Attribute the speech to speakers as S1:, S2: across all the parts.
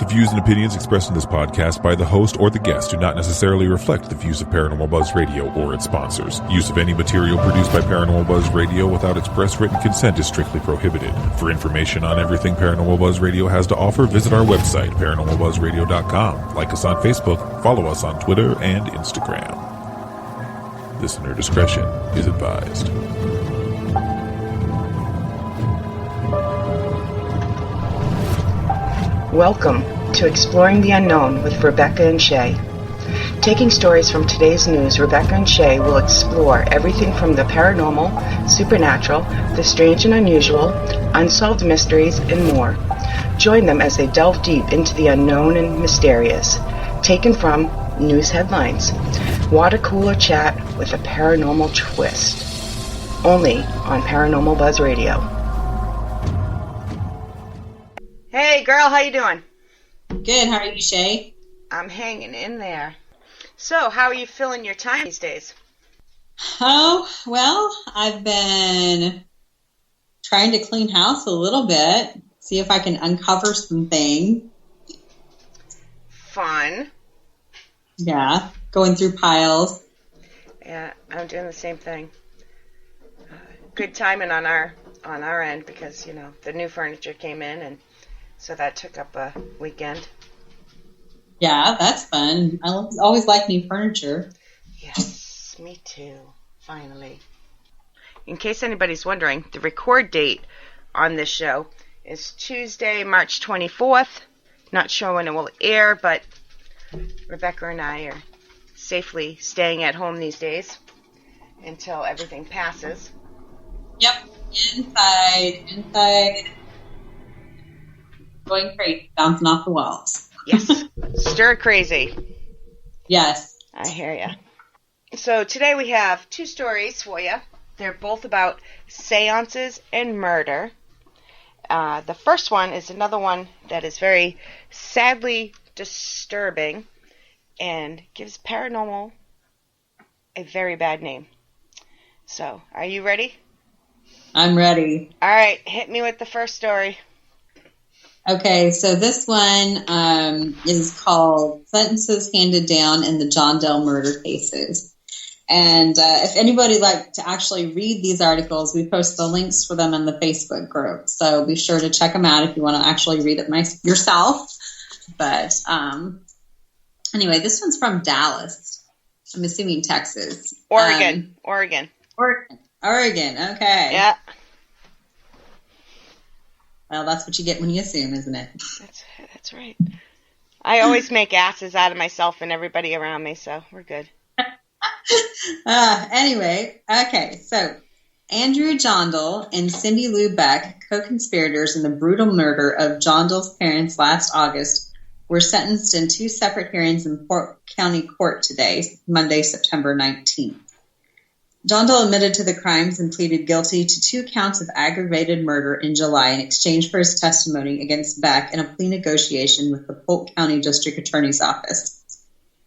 S1: The views and opinions expressed in this podcast by the host or the guest do not necessarily reflect the views of Paranormal Buzz Radio or its sponsors. Use of any material produced by Paranormal Buzz Radio without express written consent is strictly prohibited. For information on everything Paranormal Buzz Radio has to offer, visit our website, paranormalbuzzradio.com. Like us on Facebook, follow us on Twitter and Instagram. Listener discretion is advised.
S2: Welcome to Exploring the Unknown with Rebecca and Shay. Taking stories from today's news, Rebecca and Shay will explore everything from the paranormal, supernatural, the strange and unusual, unsolved mysteries, and more. Join them as they delve deep into the unknown and mysterious. Taken from news headlines. Water cooler chat with a paranormal twist. Only on Paranormal Buzz Radio. Hey girl, how you doing?
S3: Good, how are you, Shay?
S2: I'm hanging in there. So, how are you filling your time these days?
S3: Oh, well, I've been trying to clean house a little bit, see if I can uncover some things.
S2: Fun.
S3: Yeah, going through piles.
S2: Yeah, I'm doing the same thing. Good timing on our end because, you know, the new furniture came in and so that took up a weekend.
S3: Yeah, that's fun. I always like new furniture.
S2: Yes, me too. Finally. In case anybody's wondering, the record date on this show is Tuesday, March 24th. Not sure when it will air, but Rebecca and I are safely staying at home these days until everything passes.
S3: Yep, inside. Going crazy, bouncing off the walls.
S2: Yes, stir crazy.
S3: Yes.
S2: I hear ya. So today we have two stories for you. They're both about seances and murder. The first one is another one that is very sadly disturbing and gives paranormal a very bad name. So, are you ready?
S3: I'm ready.
S2: All right, hit me with the first story.
S3: Okay, so this one is called Sentences Handed Down in the John Doe Murder Cases. And if anybody would like to actually read these articles, we post the links for them in the Facebook group. So be sure to check them out if you want to actually read it yourself. But anyway, this one's from Dallas. I'm assuming Texas.
S2: Oregon,
S3: okay.
S2: Yeah.
S3: Well, that's what you get when you assume, isn't it?
S2: That's right. I always make asses out of myself and everybody around me, so we're good.
S3: Anyway, okay, so Andrew Jondal and Cindy Lou Beck, co-conspirators in the brutal murder of Jondal's parents last August, were sentenced in two separate hearings in Polk County Court today, Monday, September 19th. Jondal admitted to the crimes and pleaded guilty to 2 counts of aggravated murder in July in exchange for his testimony against Beck in a plea negotiation with the Polk County District Attorney's Office.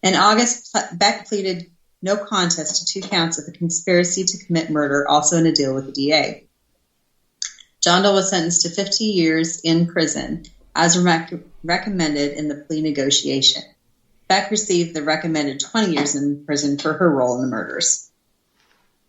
S3: In August, Beck pleaded no contest to 2 counts of a conspiracy to commit murder, also in a deal with the DA. Jondal was sentenced to 50 years in prison, as recommended in the plea negotiation. Beck received the recommended 20 years in prison for her role in the murders.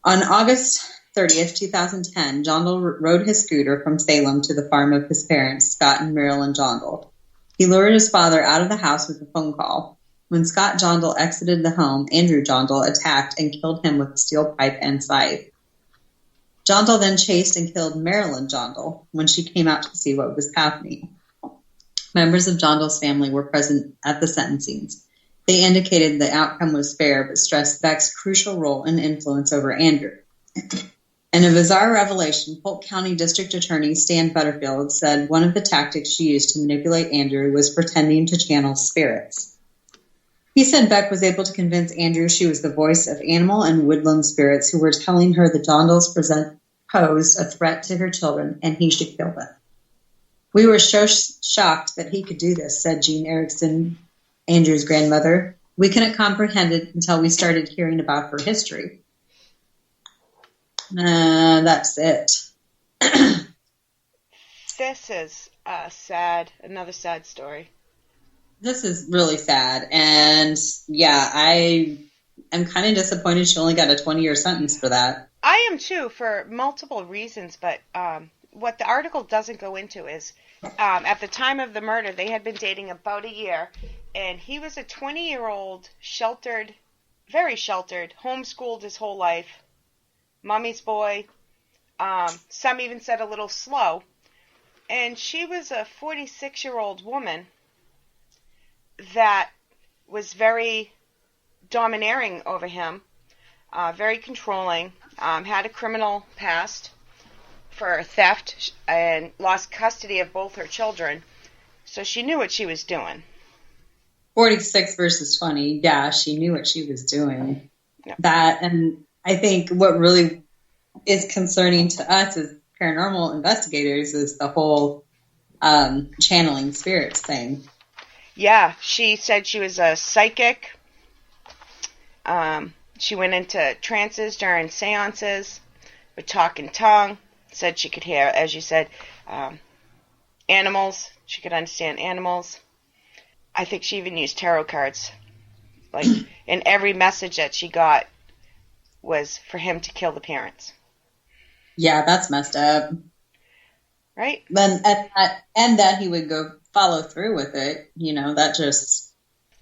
S3: On August 30th, 2010, Jondal rode his scooter from Salem to the farm of his parents, Scott and Marilyn Jondal. He lured his father out of the house with a phone call. When Scott Jondal exited the home, Andrew Jondal attacked and killed him with a steel pipe and scythe. Jondal then chased and killed Marilyn Jondal when she came out to see what was happening. Members of Jondal's family were present at the sentencing. They indicated the outcome was fair, but stressed Beck's crucial role and influence over Andrew. In a bizarre revelation, Polk County District Attorney Stan Butterfield said one of the tactics she used to manipulate Andrew was pretending to channel spirits. He said Beck was able to convince Andrew she was the voice of animal and woodland spirits who were telling her the Jondals posed a threat to her children and he should kill them. We were so shocked that he could do this, said Jean Erickson, Andrew's grandmother. We couldn't comprehend it until we started hearing about her history. That's it.
S2: This is another sad story.
S3: this is really sad. And yeah, I am kind of disappointed she only got a 20-year sentence for that.
S2: I am too, for multiple reasons, but what the article doesn't go into is at the time of the murder, they had been dating about a year, and he was a 20-year-old, sheltered, very sheltered, homeschooled his whole life, mommy's boy. Some even said a little slow. And she was a 46-year-old woman that was very domineering over him, very controlling, had a criminal past for theft, and lost custody of both her children. So she knew what she was doing.
S3: 46 versus 20, yeah, she knew what she was doing.
S2: Yep.
S3: That, and I think what really is concerning to us as paranormal investigators is the whole channeling spirits thing.
S2: Yeah, she said she was a psychic. She went into trances during seances, would talk in tongue, said she could hear, as you said, animals. She could understand animals. I think she even used tarot cards. Like, and every message that she got was for him to kill the parents.
S3: Yeah, that's messed up.
S2: Right?
S3: Then and that he would go follow through with it, that just...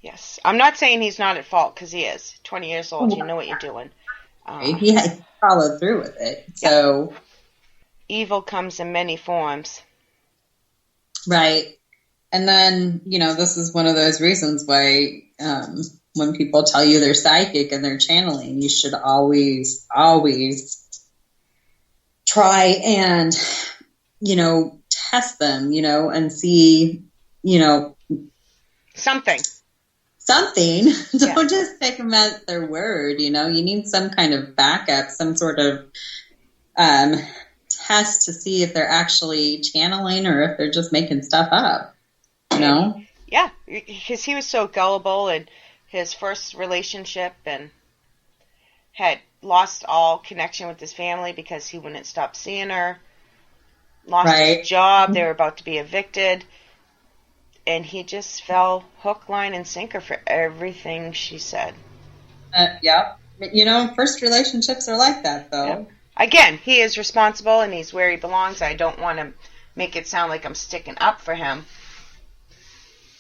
S2: Yes. I'm not saying he's not at fault, because he is. 20 years old, you know what you're doing.
S3: He followed through with it, so...
S2: Yeah. Evil comes in many forms.
S3: Right. And then, this is one of those reasons why when people tell you they're psychic and they're channeling, you should always, always try and, test them, and see,
S2: something.
S3: Don't just take them at their word, You need some kind of backup, some sort of test to see if they're actually channeling or if they're just making stuff up,
S2: Yeah, because he was so gullible in his first relationship and had lost all connection with his family because he wouldn't stop seeing her. Lost his job. They were about to be evicted. And he just fell hook, line, and sinker for everything she said.
S3: Yeah. First relationships are like that, though.
S2: Yep. Again, he is responsible and he's where he belongs. I don't want to make it sound like I'm sticking up for him.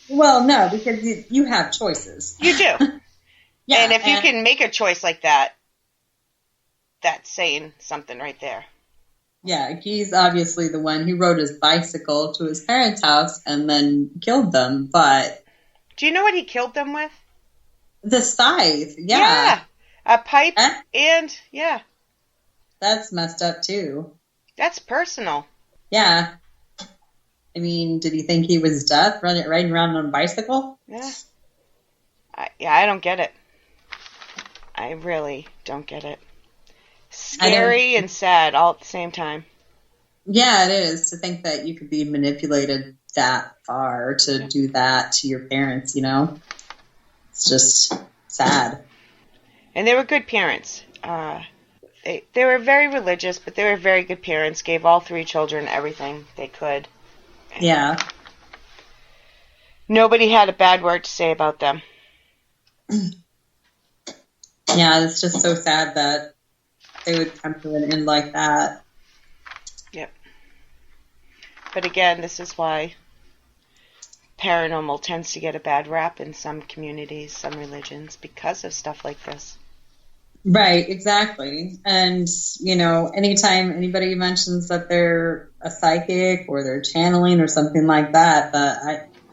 S3: Well, no, because you have choices.
S2: You do. Yeah, and if you can make a choice like that, that's saying something right there.
S3: Yeah, he's obviously the one who rode his bicycle to his parents' house and then killed them, but...
S2: Do you know what he killed them with?
S3: The scythe, yeah.
S2: Yeah, a pipe and, yeah.
S3: That's messed up, too.
S2: That's personal.
S3: Yeah. I mean, did he think he was deaf riding around on a bicycle?
S2: Yeah. I don't get it. I really don't get it. Scary and sad all at the same time.
S3: Yeah, it is, to think that you could be manipulated that far to do that to your parents, It's just sad.
S2: And they were good parents. They were very religious, but they were very good parents, gave all three children everything they could.
S3: Yeah.
S2: Nobody had a bad word to say about them.
S3: Yeah, it's just so sad that they would come to an end like that.
S2: Yep. But again, this is why paranormal tends to get a bad rap in some communities, some religions, because of stuff like this.
S3: Right, exactly. And, anytime anybody mentions that they're a psychic or they're channeling or something like that,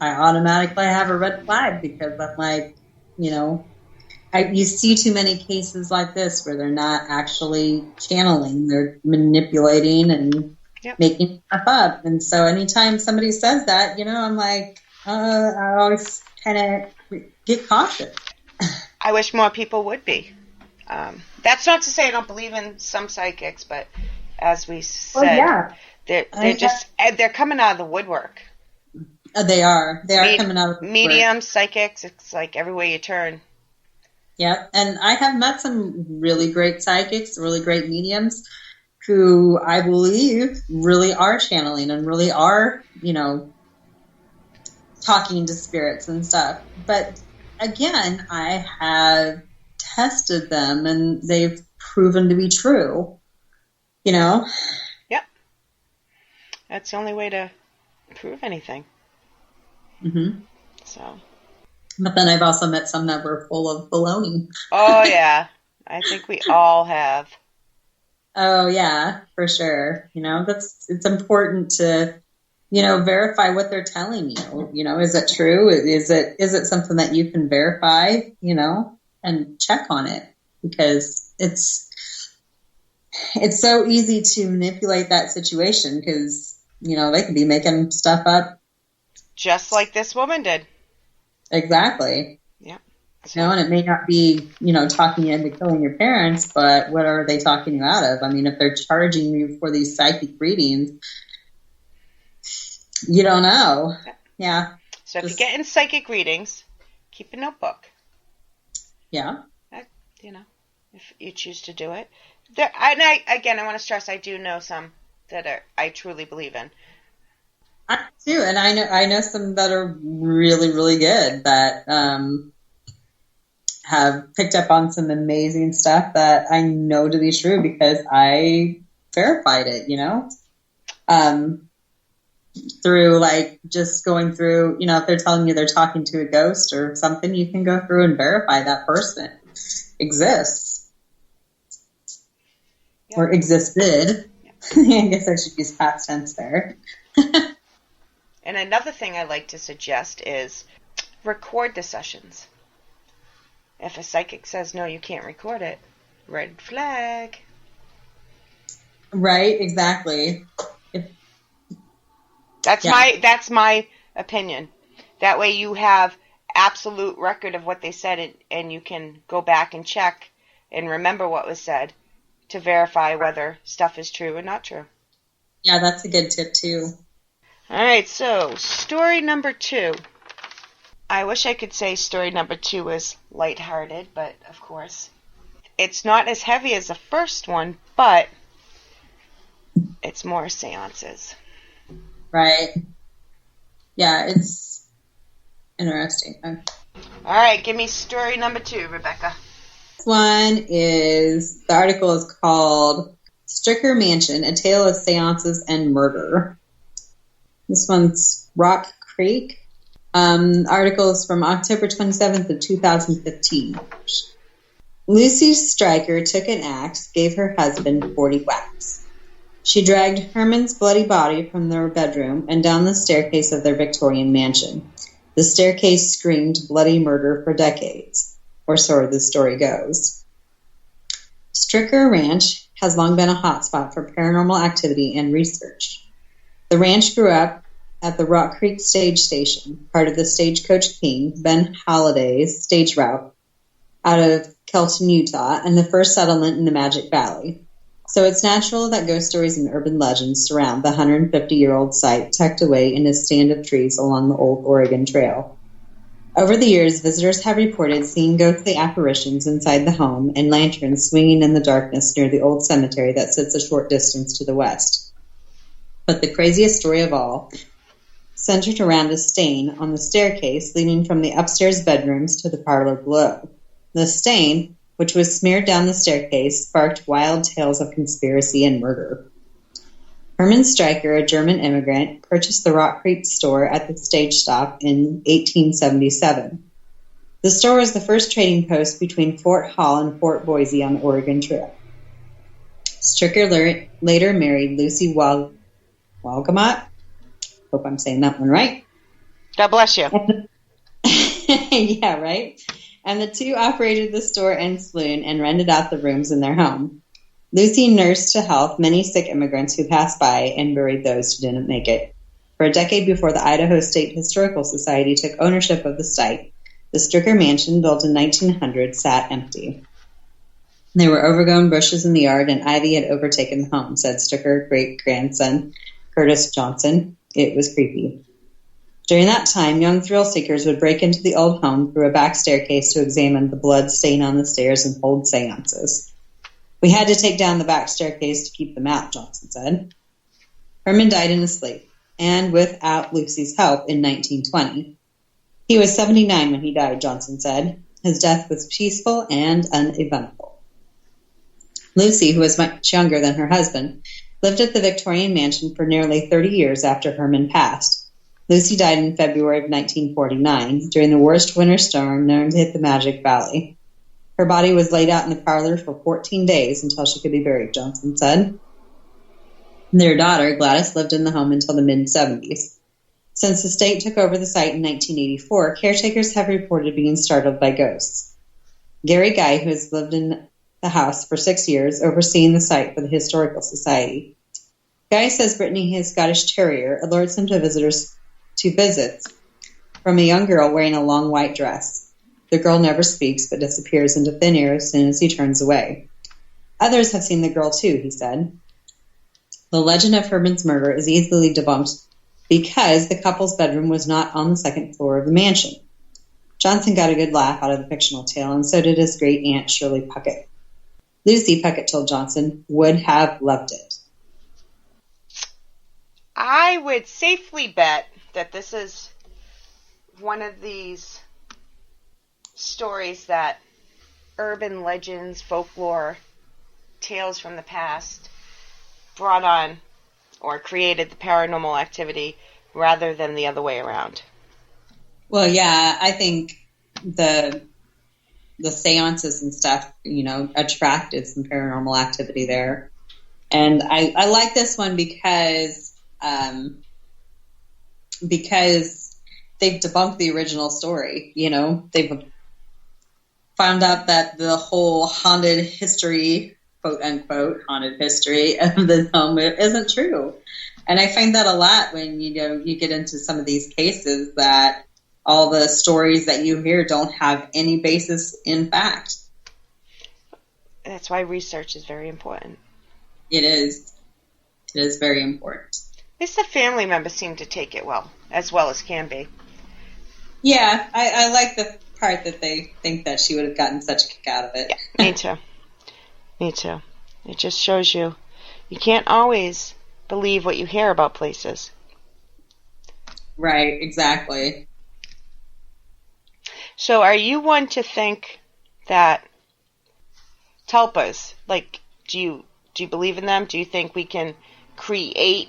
S3: I automatically have a red flag, because I'm like, you see too many cases like this where they're not actually channeling. They're manipulating and making stuff up. And so anytime somebody says that, I'm like, I always kind of get cautious.
S2: I wish more people would be. That's not to say I don't believe in some psychics, but as we said, they're coming out of the woodwork.
S3: They are coming out of the woodwork.
S2: Mediums, psychics, it's like everywhere you turn.
S3: Yeah, and I have met some really great psychics, really great mediums, who I believe really are channeling and really are, talking to spirits and stuff. But again, I have tested them and they've proven to be true. Yep.
S4: That's the only way to prove anything.
S3: Mm-hmm.
S4: So. But
S3: then I've also met some that were full of baloney.
S4: Oh, yeah. I think we all have.
S3: Oh, yeah, for sure. It's important to, verify what they're telling you. Is it true? Is it something that you can verify, and check on it? Because it's so easy to manipulate that situation because, they could be making stuff up.
S4: Just like this woman did.
S3: Exactly.
S4: Yeah.
S3: And it may not be, talking you into killing your parents, but what are they talking you out of? I mean, if they're charging you for these psychic readings, you don't know. Yeah.
S4: So if you're getting psychic readings, keep a notebook.
S3: Yeah.
S4: If you choose to do it. I want to stress, I do know some that I truly believe in.
S3: I do, and I know some that are really, really good that have picked up on some amazing stuff that I know to be true because I verified it, through just going through, if they're telling you they're talking to a ghost or something, you can go through and verify that person exists or existed. I guess I should use past tense there.
S4: And another thing I like to suggest is record the sessions. If a psychic says, no, you can't record it, red flag.
S3: Right, exactly.
S4: That's my opinion. That way you have absolute record of what they said and you can go back and check and remember what was said to verify whether stuff is true or not true.
S3: Yeah, that's a good tip too.
S4: All right, so story number 2. I wish I could say story number 2 was lighthearted, but of course, it's not as heavy as the first one, but it's more seances.
S3: Right. Yeah, it's interesting.
S4: All right, give me story number 2, Rebecca.
S3: This one the article is called Stricker Mansion, A Tale of Seances and Murder. This one's Rock Creek. Article is from October 27th of 2015. Lucy Stryker took an axe, gave her husband 40 whacks. She dragged Herman's bloody body from their bedroom and down the staircase of their Victorian mansion. The staircase screamed bloody murder for decades, or so the story goes. Stricker Ranch has long been a hotspot for paranormal activity and research. The ranch grew up at the Rock Creek Stage Station, part of the Stagecoach King, Ben Holliday's stage route out of Kelton, Utah, and the first settlement in the Magic Valley. So it's natural that ghost stories and urban legends surround the 150-year-old site tucked away in a stand of trees along the old Oregon Trail. Over the years, visitors have reported seeing ghostly apparitions inside the home and lanterns swinging in the darkness near the old cemetery that sits a short distance to the west. But the craziest story of all centered around a stain on the staircase leading from the upstairs bedrooms to the parlor below. The stain, which was smeared down the staircase, sparked wild tales of conspiracy and murder. Herman Stryker, a German immigrant, purchased the Rock Creek store at the stage stop in 1877. The store was the first trading post between Fort Hall and Fort Boise on the Oregon Trail. Stryker later married Lucy Walgamot. Hope I'm saying that one right.
S4: God bless you.
S3: Yeah, right? And the two operated the store and saloon and rented out the rooms in their home. Lucy nursed to health many sick immigrants who passed by and buried those who didn't make it. For a decade before the Idaho State Historical Society took ownership of the site, the Stricker Mansion, built in 1900, sat empty. There were overgrown bushes in the yard and ivy had overtaken the home, said Stricker great-grandson Curtis Johnson. It was creepy. During that time, young thrill seekers would break into the old home through a back staircase to examine the blood stain on the stairs and hold seances. We had to take down the back staircase to keep them out, Johnson said. Herman died in his sleep. and without Lucy's help in 1920. He was 79 when he died, Johnson said. His death was peaceful and uneventful. Lucy, who was much younger than her husband, lived at the Victorian mansion for nearly 30 years after Herman passed. Lucy died in February of 1949 during the worst winter storm known to hit the Magic Valley. Her body was laid out in the parlor for 14 days until she could be buried, Johnson said. Their daughter, Gladys, lived in the home until the mid-70s. Since the state took over the site in 1984, caretakers have reported being startled by ghosts. Gary Guy, who has lived in the house for 6 years, overseeing the site for the Historical Society. Guy says Brittany, his Scottish Terrier, alerts him to visits from a young girl wearing a long white dress. The girl never speaks but disappears into thin air as soon as he turns away. Others have seen the girl too, he said. The legend of Herman's murder is easily debunked because the couple's bedroom was not on the second floor of the mansion. Johnson got a good laugh out of the fictional tale, and so did his great-aunt Shirley Puckett. Lucy, Puckett told Johnson, would have loved it.
S4: I would safely bet that this is one of these stories that urban legends, folklore, tales from the past brought on or created the paranormal activity rather than the other way around.
S3: Well, yeah, I think the seances and stuff, attracted some paranormal activity there. And I like this one because they've debunked the original story. They've found out that the whole haunted history, quote unquote, haunted history of the home isn't true. And I find that a lot when, you get into some of these cases that all the stories that you hear don't have any basis in fact.
S4: That's why research is very important.
S3: It is. It is very important.
S4: At least the family members seem to take it well as can be.
S3: Yeah, I like the part that they think that she would have gotten such a kick out of it.
S4: Yeah, me too. Me too. It just shows you can't always believe what you hear about places.
S3: Right, exactly.
S4: So are you one to think that tulpas, do you believe in them? Do you think we can create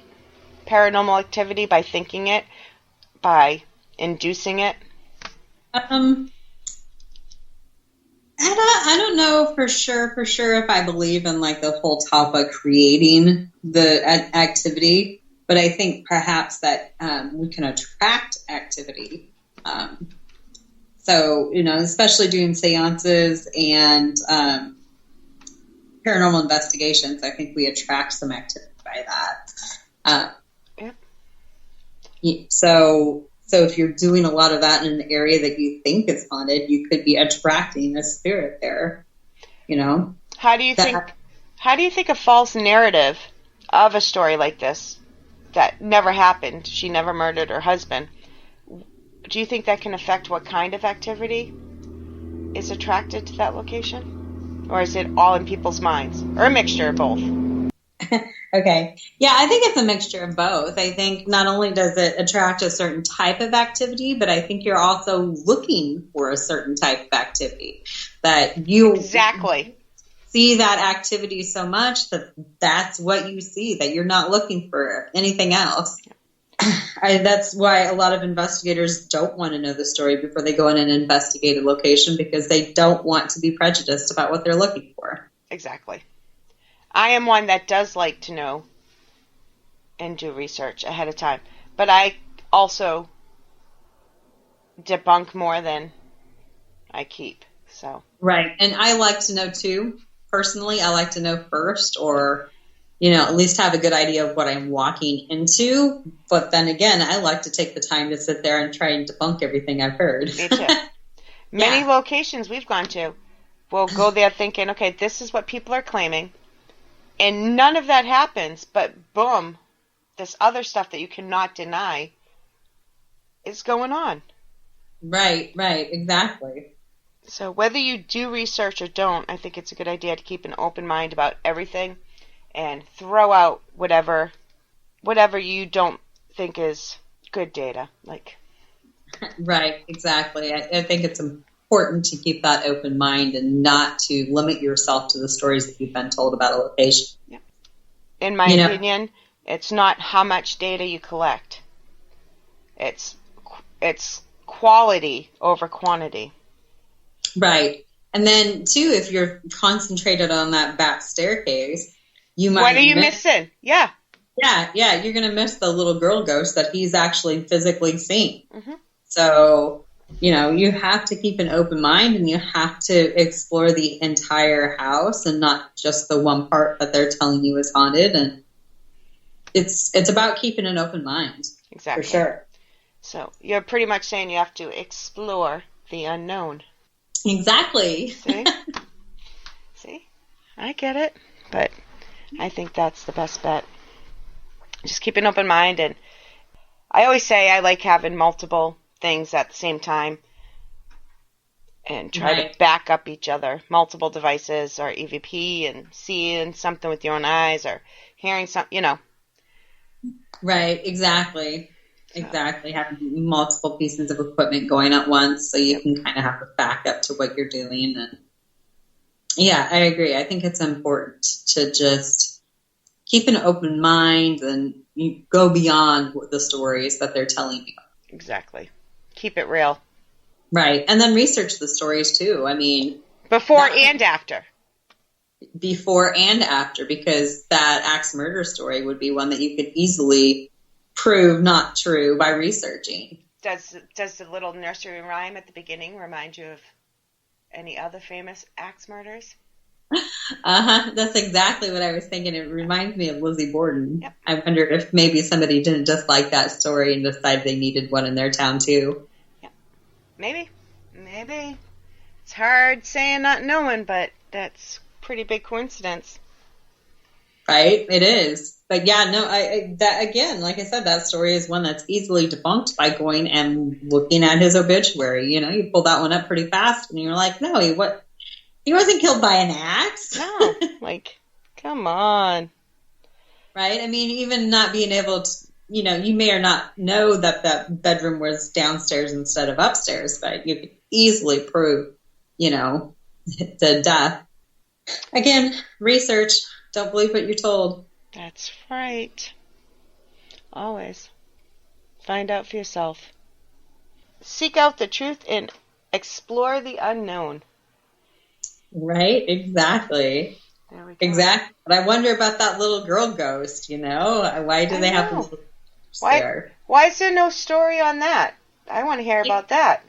S4: paranormal activity by thinking it, by inducing it?
S3: I don't know for sure if I believe in the whole Talpa creating the activity, but I think perhaps that we can attract activity. So, especially doing seances and paranormal investigations, I think we attract some activity by that.
S4: Yep.
S3: So if you're doing a lot of that in an area that you think is haunted, you could be attracting a spirit there.
S4: How do you think a false narrative of a story like this that never happened, she never murdered her husband, do you think that can affect what kind of activity is attracted to that location? Or is it all in people's minds? Or a mixture of both?
S3: Okay. Yeah, I think it's a mixture of both. I think not only does it attract a certain type of activity, but I think you're also looking for a certain type of activity. That you
S4: exactly
S3: see that activity so much that that's what you see, that you're not looking for anything else. That's why a lot of investigators don't want to know the story before they go in and investigate a location, because they don't want to be prejudiced about what they're looking for.
S4: Exactly. I am one that does like to know and do research ahead of time, but I also debunk more than I keep. So
S3: right, and I like to know too. Personally, I like to know first, or at least have a good idea of what I'm walking into. But then again, I like to take the time to sit there and try and debunk everything I've heard.
S4: Me too. Many locations we've gone to, we'll go there thinking, okay, this is what people are claiming. And none of that happens, but boom, this other stuff that you cannot deny is going on.
S3: Right, exactly.
S4: So whether you do research or don't, I think it's a good idea to keep an open mind about everything and throw out whatever you don't think is good data. Like,
S3: Right, exactly. I think it's important to keep that open mind and not to limit yourself to the stories that you've been told about a location.
S4: yeah. In my opinion, it's not how much data you collect. It's quality over quantity.
S3: Right. And then, too, if you're concentrated on that back staircase, you might...
S4: What are you missing? Yeah.
S3: Yeah, you're going to miss the little girl ghost that he's actually physically seen.
S4: Mm-hmm.
S3: So, you have to keep an open mind, and you have to explore the entire house and not just the one part that they're telling you is haunted. And it's about keeping an open mind.
S4: Exactly.
S3: For sure.
S4: So you're pretty much saying you have to explore the unknown.
S3: Exactly.
S4: See? I get it. But I think that's the best bet. Just keep an open mind. And I always say I like having multiple things at the same time and try to back up each other. Multiple devices or EVP and seeing something with your own eyes or hearing something,
S3: Right, exactly. Exactly. Having multiple pieces of equipment going at once so you can kind of have a backup to what you're doing. And yeah, I agree. I think it's important to just keep an open mind and you go beyond the stories that they're telling you.
S4: Exactly. Keep it real.
S3: Right. And then research the stories too. I mean,
S4: before and after.
S3: Before and after, because that axe murder story would be one that you could easily prove not true by researching.
S4: Does the little nursery rhyme at the beginning remind you of any other famous axe murders?
S3: That's exactly what I was thinking. It reminds me of Lizzie Borden.
S4: Yep.
S3: I wonder if maybe somebody didn't just like that story and decide they needed one in their town too.
S4: Yeah. Maybe. It's hard saying not knowing, but that's pretty big coincidence.
S3: Right? It is. But yeah, no, that again, like I said, that story is one that's easily debunked by going and looking at his obituary. You pull that one up pretty fast and you're like, no, he wasn't killed by an axe.
S4: No, come on.
S3: Right? I mean, even not being able to, you may or not know that bedroom was downstairs instead of upstairs, but you could easily prove, the death. Again, research. Don't believe what you're told.
S4: That's right. Always. Find out for yourself. Seek out the truth and explore the unknown.
S3: Right? Exactly.
S4: There we go.
S3: Exactly. But I wonder about that little girl ghost, Why do they have a little there?
S4: Why is there no story on that? I want to hear about that.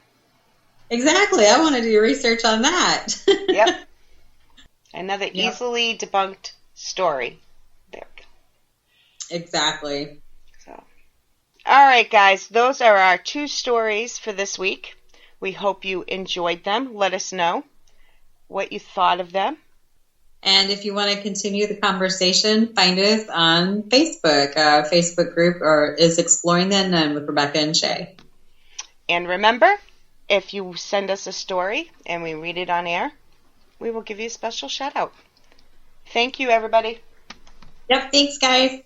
S3: Exactly. I want to do research on that.
S4: Yep. Another easily debunked story. There we go.
S3: Exactly.
S4: So, all right, guys. Those are our 2 stories for this week. We hope you enjoyed them. Let us know what you thought of them.
S3: And if you want to continue the conversation, find us on Facebook. Facebook group is Exploring the Unknown with Rebecca and Shay.
S4: And remember, if you send us a story and we read it on air, we will give you a special shout out. Thank you, everybody.
S3: Yep, thanks, guys.